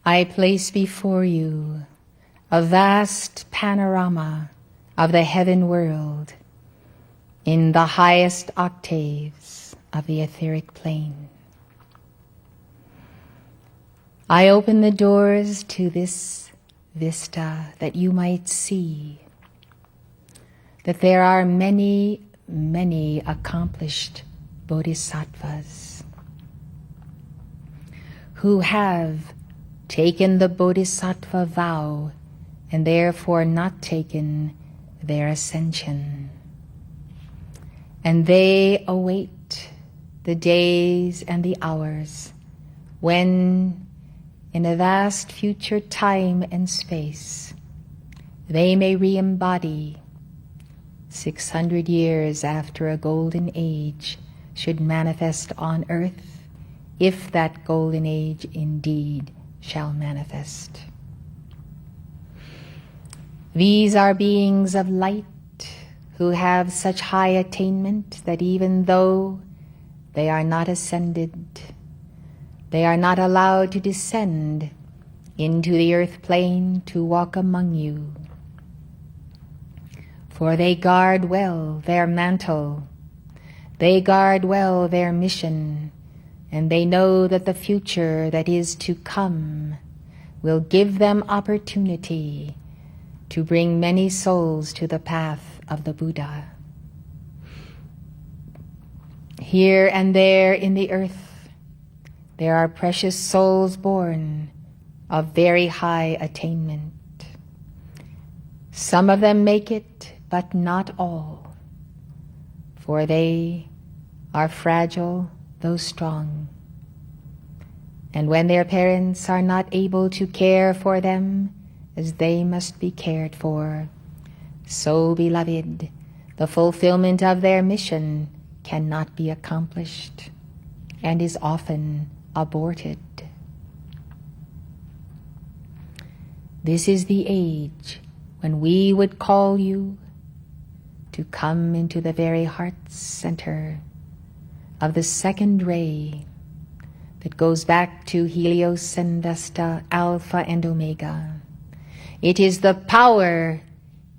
I place before you a vast panorama of the heaven world in the highest octaves of the etheric plane. I open the doors to this vista that you might see that there are many, many accomplished bodhisattvas who have taken the bodhisattva vow and therefore not taken their ascension. And they await the days and the hours when, in a vast future time and space, they may re-embody 600 years after a golden age should manifest on earth, if that golden age indeed shall manifest. These are beings of light who have such high attainment that even though they are not ascended, they are not allowed to descend into the earth plane to walk among you. For they guard well their mantle, they guard well their mission, and they know that the future that is to come will give them opportunity to bring many souls to the path of the Buddha. Here and there in the earth, there are precious souls born of very high attainment. Some of them make it, but not all, for they are fragile though strong. And when their parents are not able to care for them as they must be cared for, so, beloved, the fulfillment of their mission cannot be accomplished and is often aborted. This is the age when we would call you to come into the very heart center of the second ray that goes back to Helios and Vesta, Alpha and Omega. It is the power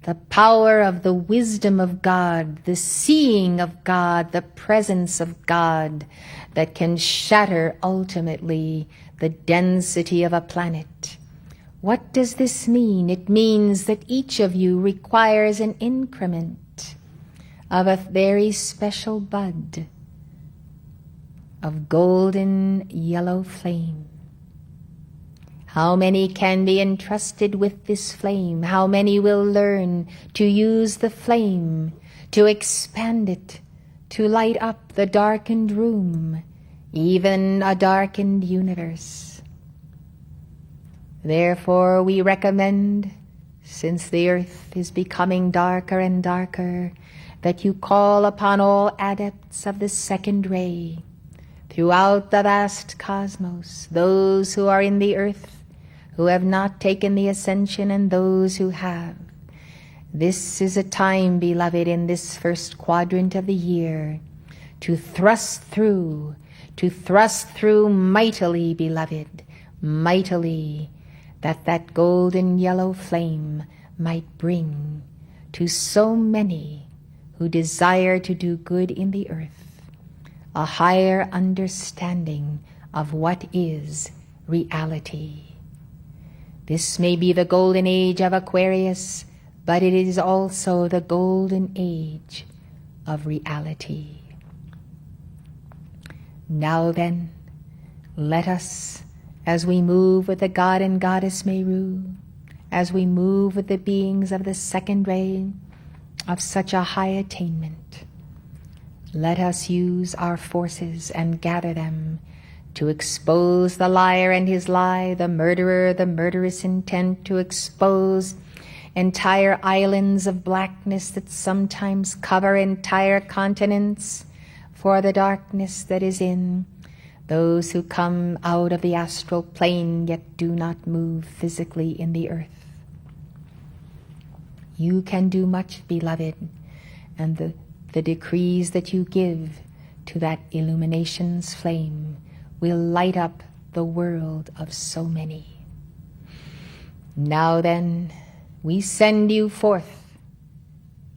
of the wisdom of God, the seeing of God, the presence of God that can shatter ultimately the density of a planet. What does this mean? It means that each of you requires an increment of a very special bud of golden yellow flame. How many can be entrusted with this flame? How many will learn to use the flame, to expand it, to light up the darkened room, even a darkened universe? Therefore, we recommend, since the earth is becoming darker and darker, that you call upon all adepts of the second ray throughout the vast cosmos, those who are in the earth, who have not taken the ascension, and those who have. This is a time, beloved, in this first quadrant of the year, to thrust through mightily, beloved, mightily, that golden yellow flame might bring to so many who desire to do good in the earth a higher understanding of what is reality. This may be the golden age of Aquarius, but it is also the golden age of reality. Now then, let us, as we move with the God and Goddess Meru, as we move with the beings of the second ray of such a high attainment, let us use our forces and gather them to expose the liar and his lie, the murderer, the murderous intent, to expose entire islands of blackness that sometimes cover entire continents, for the darkness that is in those who come out of the astral plane yet do not move physically in the earth. You can do much, beloved, and the decrees that you give to that illumination's flame will light up the world of so many. Now then, we send you forth,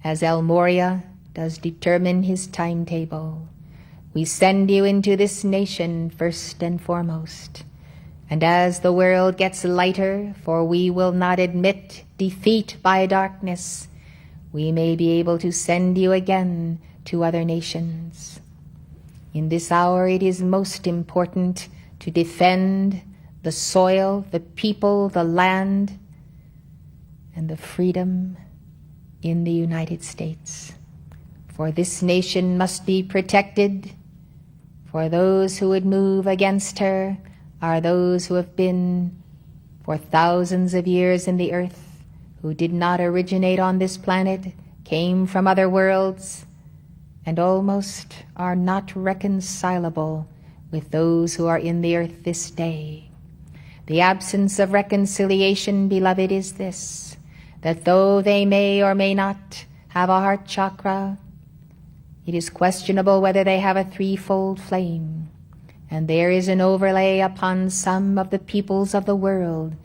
as El Moria does determine his timetable. We send you into this nation first and foremost. And as the world gets lighter, for we will not admit defeat by darkness, we may be able to send you again to other nations. In this hour, it is most important to defend the soil, the people, the land, and the freedom in the United States. For this nation must be protected, for those who would move against her are those who have been for thousands of years in the earth, who did not originate on this planet, came from other worlds, and almost are not reconcilable with those who are in the earth this day. The absence of reconciliation, beloved, is this, that though they may or may not have a heart chakra, it is questionable whether they have a threefold flame, and there is an overlay upon some of the peoples of the world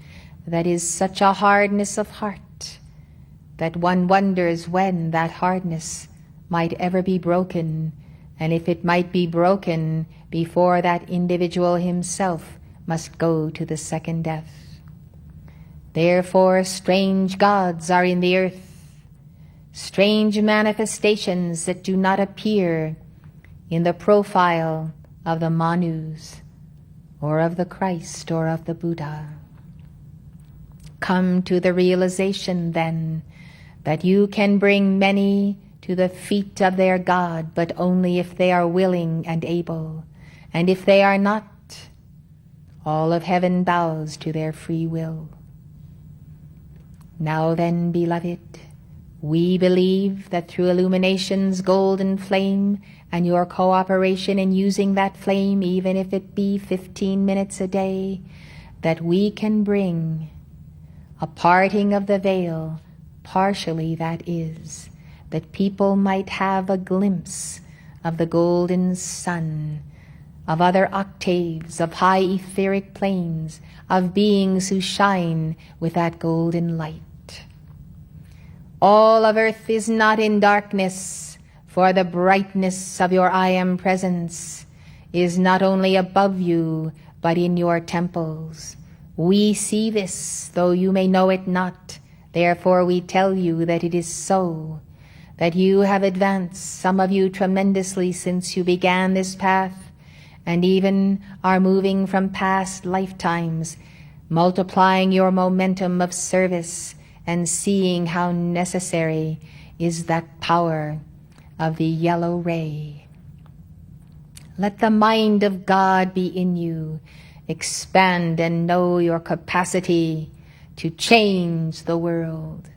that is such a hardness of heart that one wonders when that hardness might ever be broken, and if it might be broken before that individual himself must go to the second death. Therefore, strange gods are in the earth, strange manifestations that do not appear in the profile of the Manus, or of the Christ, or of the Buddha. Come to the realization, then, that you can bring many to the feet of their God, but only if they are willing and able. And if they are not, all of heaven bows to their free will. Now then, beloved, we believe that through illumination's golden flame and your cooperation in using that flame, even if it be 15 minutes a day, that we can bring a parting of the veil, partially that is, that people might have a glimpse of the golden sun, of other octaves, of high etheric planes, of beings who shine with that golden light. All of earth is not in darkness, for the brightness of your I Am presence is not only above you, but in your temples. We see this, though you may know it not. Therefore we tell you that it is so, that you have advanced, some of you tremendously, since you began this path, and even are moving from past lifetimes, multiplying your momentum of service and seeing how necessary is that power of the yellow ray. Let the mind of God be in you. Expand and know your capacity to change the world.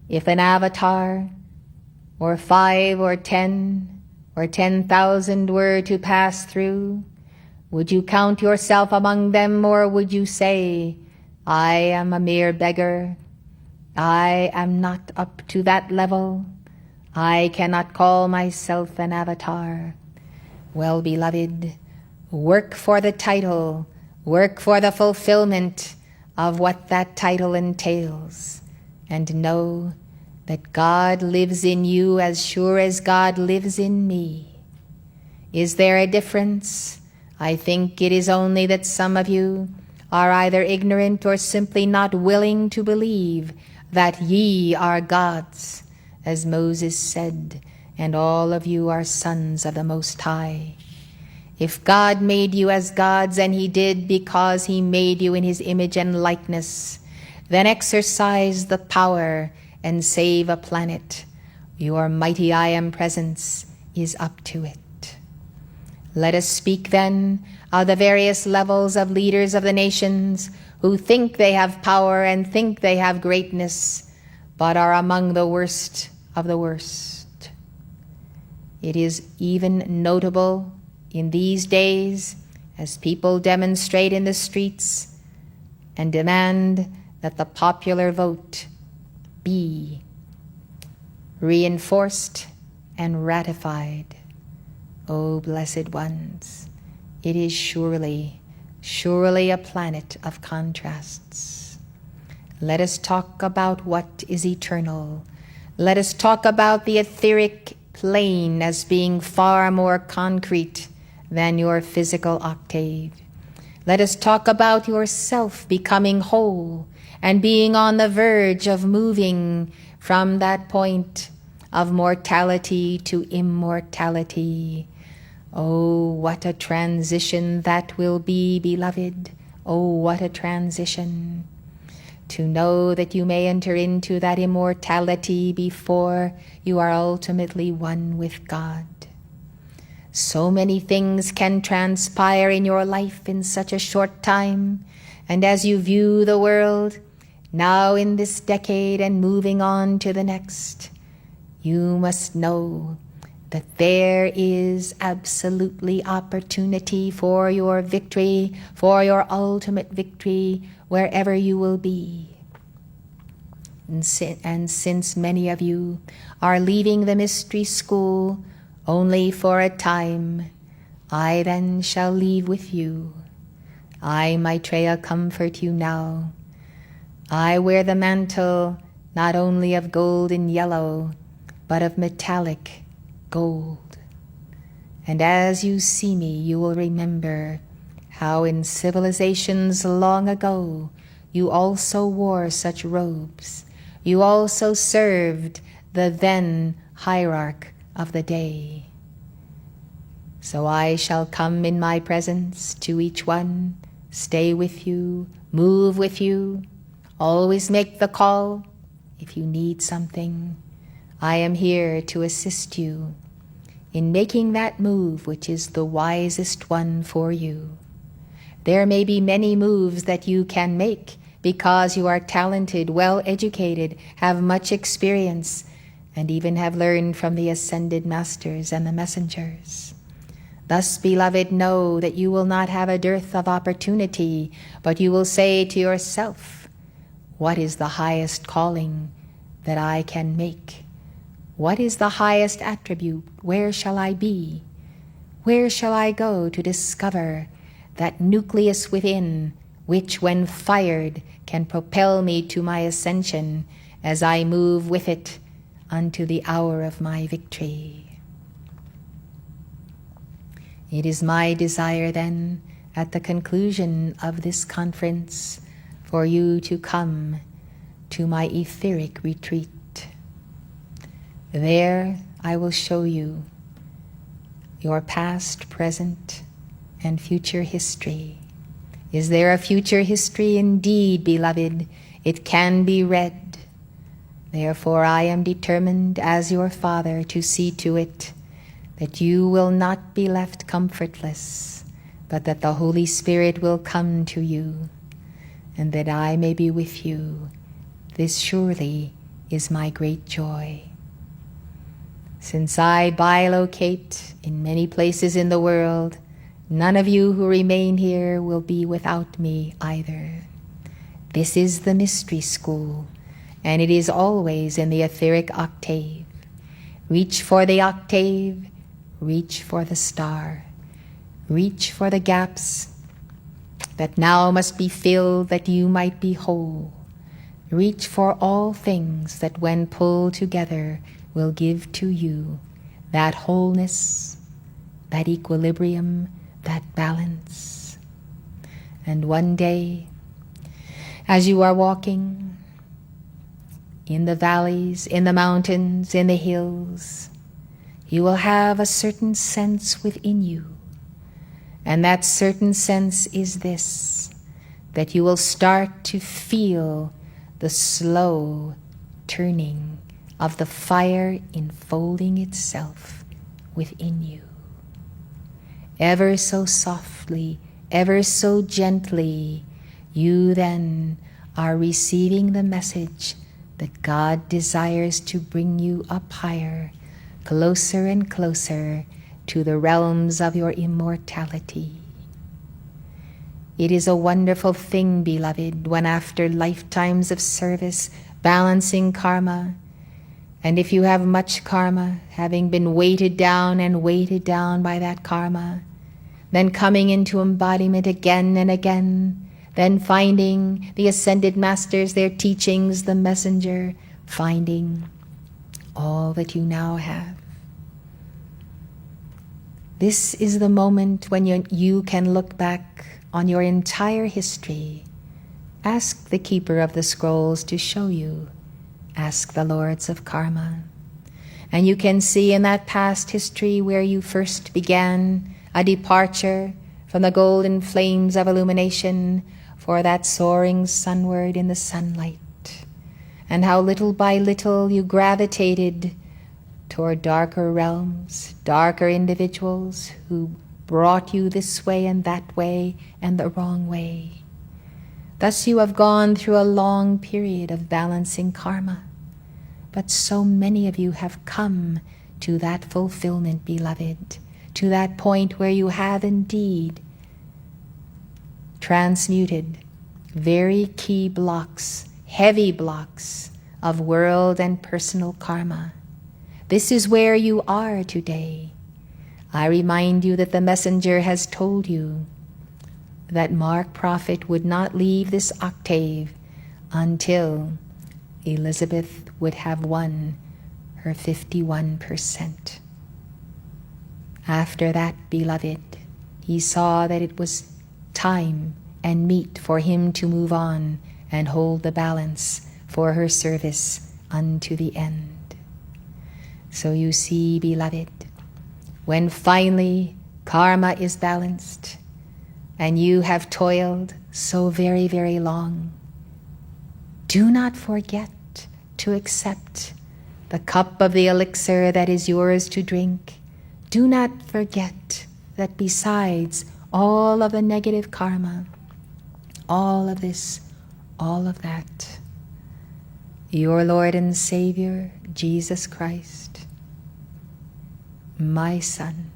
If an avatar, or 5 or 10 or 10,000 were to pass through, would you count yourself among them, or would you say, I am a mere beggar, I am not up to that level, I cannot call myself an avatar? Well, beloved, work for the title, work for the fulfillment of what that title entails, and know that God lives in you as sure as God lives in me. Is there a difference? I think it is only that some of you are either ignorant or simply not willing to believe that ye are gods, as Moses said, and all of you are sons of the Most High. If God made you as gods, and he did because he made you in his image and likeness, then exercise the power and save a planet. Your mighty I Am presence is up to it. Let us speak then of the various levels of leaders of the nations who think they have power and think they have greatness, but are among the worst of the worst. It is even notable in these days, as people demonstrate in the streets and demand that the popular vote be reinforced and ratified. O blessed ones, it is surely a planet of contrasts. Let us talk about what is eternal. Let us talk about the etheric plane as being far more concrete than your physical octave. Let us talk about yourself becoming whole and being on the verge of moving from that point of mortality to immortality. Oh, what a transition that will be, beloved. Oh, what a transition. To know that you may enter into that immortality before you are ultimately one with God. So many things can transpire in your life in such a short time, and as you view the world, now in this decade and moving on to the next, you must know that there is absolutely opportunity for your victory, for your ultimate victory, wherever you will be. And since many of you are leaving the mystery school only for a time, I then shall leave with you. I, Maitreya, comfort you now. I wear the mantle not only of gold and yellow, but of metallic gold. And as you see me, you will remember how in civilizations long ago you also wore such robes. You also served the then hierarch of the day. So I shall come in my presence to each one, stay with you, move with you, always make the call if you need something. I am here to assist you in making that move which is the wisest one for you. There may be many moves that you can make because you are talented, well-educated, have much experience, and even have learned from the ascended masters and the messengers. Thus, beloved, know that you will not have a dearth of opportunity, but you will say to yourself, what is the highest calling that I can make? What is the highest attribute? Where shall I be? Where shall I go to discover that nucleus within, which when fired can propel me to my ascension as I move with it unto the hour of my victory? It is my desire then, at the conclusion of this conference, for you to come to my etheric retreat. There I will show you your past, present, and future history. Is there a future history? Indeed, beloved, it can be read. Therefore I am determined as your father to see to it that you will not be left comfortless, but that the Holy Spirit will come to you, and that I may be with you. This surely is my great joy. Since I bilocate in many places in the world, none of you who remain here will be without me either. This is the mystery school, and it is always in the etheric octave. Reach for the octave, reach for the star. Reach for the gaps that now must be filled that you might be whole. Reach for all things that when pulled together will give to you that wholeness, that equilibrium, that balance. And one day, as you are walking in the valleys, in the mountains, in the hills, you will have a certain sense within you. And that certain sense is this, that you will start to feel the slow turning of the fire enfolding itself within you. Ever so softly, ever so gently, you then are receiving the message that God desires to bring you up higher, closer and closer to the realms of your immortality. It is a wonderful thing, beloved, when after lifetimes of service, balancing karma, and if you have much karma, having been weighted down by that karma, then coming into embodiment again and again, then finding the ascended masters, their teachings, the messenger, finding all that you now have. This is the moment when you can look back on your entire history. Ask the keeper of the scrolls to show you. Ask the lords of karma. And you can see in that past history where you first began a departure from the golden flames of illumination for that soaring sunward in the sunlight, and how little by little you gravitated toward darker realms, darker individuals who brought you this way and that way and the wrong way. Thus you have gone through a long period of balancing karma. But so many of you have come to that fulfillment, beloved, to that point where you have indeed transmuted very key blocks, heavy blocks of world and personal karma. This is where you are today. I remind you that the messenger has told you that Mark Prophet would not leave this octave until Elizabeth would have won her 51%. After that, beloved, he saw that it was time and meet for him to move on and hold the balance for her service unto the end. So you see, beloved, when finally karma is balanced and you have toiled so very, very long, do not forget to accept the cup of the elixir that is yours to drink. Do not forget that besides all of the negative karma, all of this, all of that, your Lord and Savior, Jesus Christ, my Son,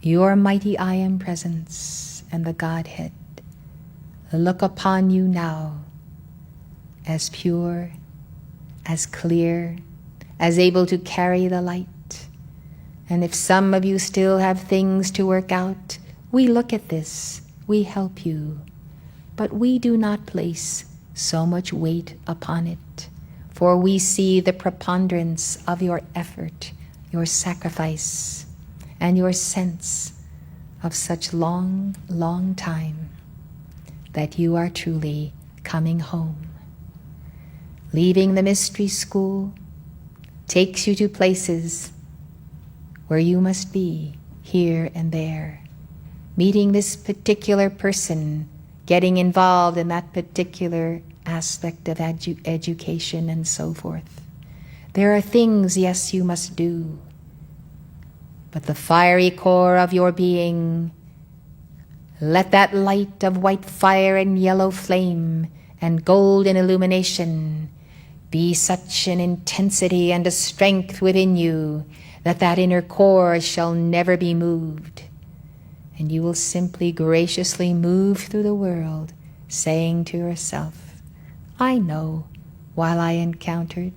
your mighty I Am Presence and the Godhead, look upon you now as pure, as clear, as able to carry the light. And if some of you still have things to work out, we look at this, we help you, but we do not place so much weight upon it, for we see the preponderance of your effort, your sacrifice, and your sense of such long, long time that you are truly coming home. Leaving the mystery school takes you to places where you must be, here and there, meeting this particular person, getting involved in that particular aspect of education and so forth. There are things, yes, you must do, but the fiery core of your being, let that light of white fire and yellow flame and golden illumination be such an intensity and a strength within you that that inner core shall never be moved. And you will simply graciously move through the world, saying to yourself, I know why I encountered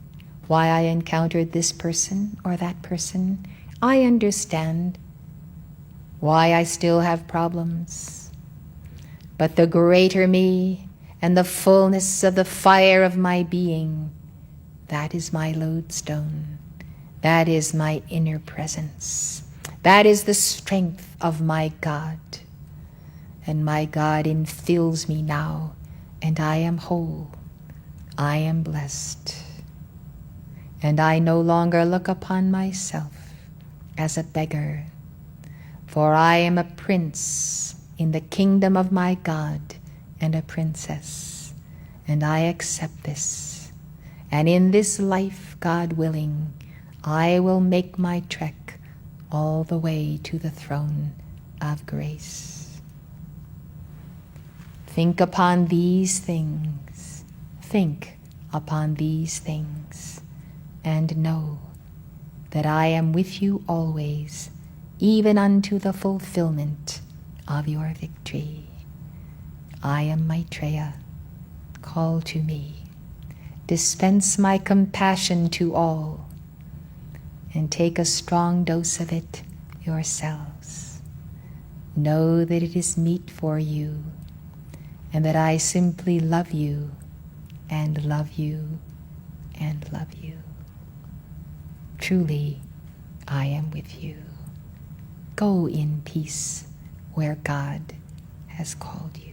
this person or that person. I understand why I still have problems. But the greater me and the fullness of the fire of my being, that is my lodestone. That is my inner presence. That is the strength of my God. And my God infills me now, and I am whole. I am blessed. And I no longer look upon myself as a beggar, for I am a prince in the kingdom of my God and a princess, and I accept this. And in this life, God willing, I will make my trek all the way to the throne of grace. Think upon these things. Think upon these things. And know that I am with you always, even unto the fulfillment of your victory. I am Maitreya. Call to me. Dispense my compassion to all, and take a strong dose of it yourselves. Know that it is meet for you, and that I simply love you, and love you, and love you. Truly, I am with you. Go in peace where God has called you.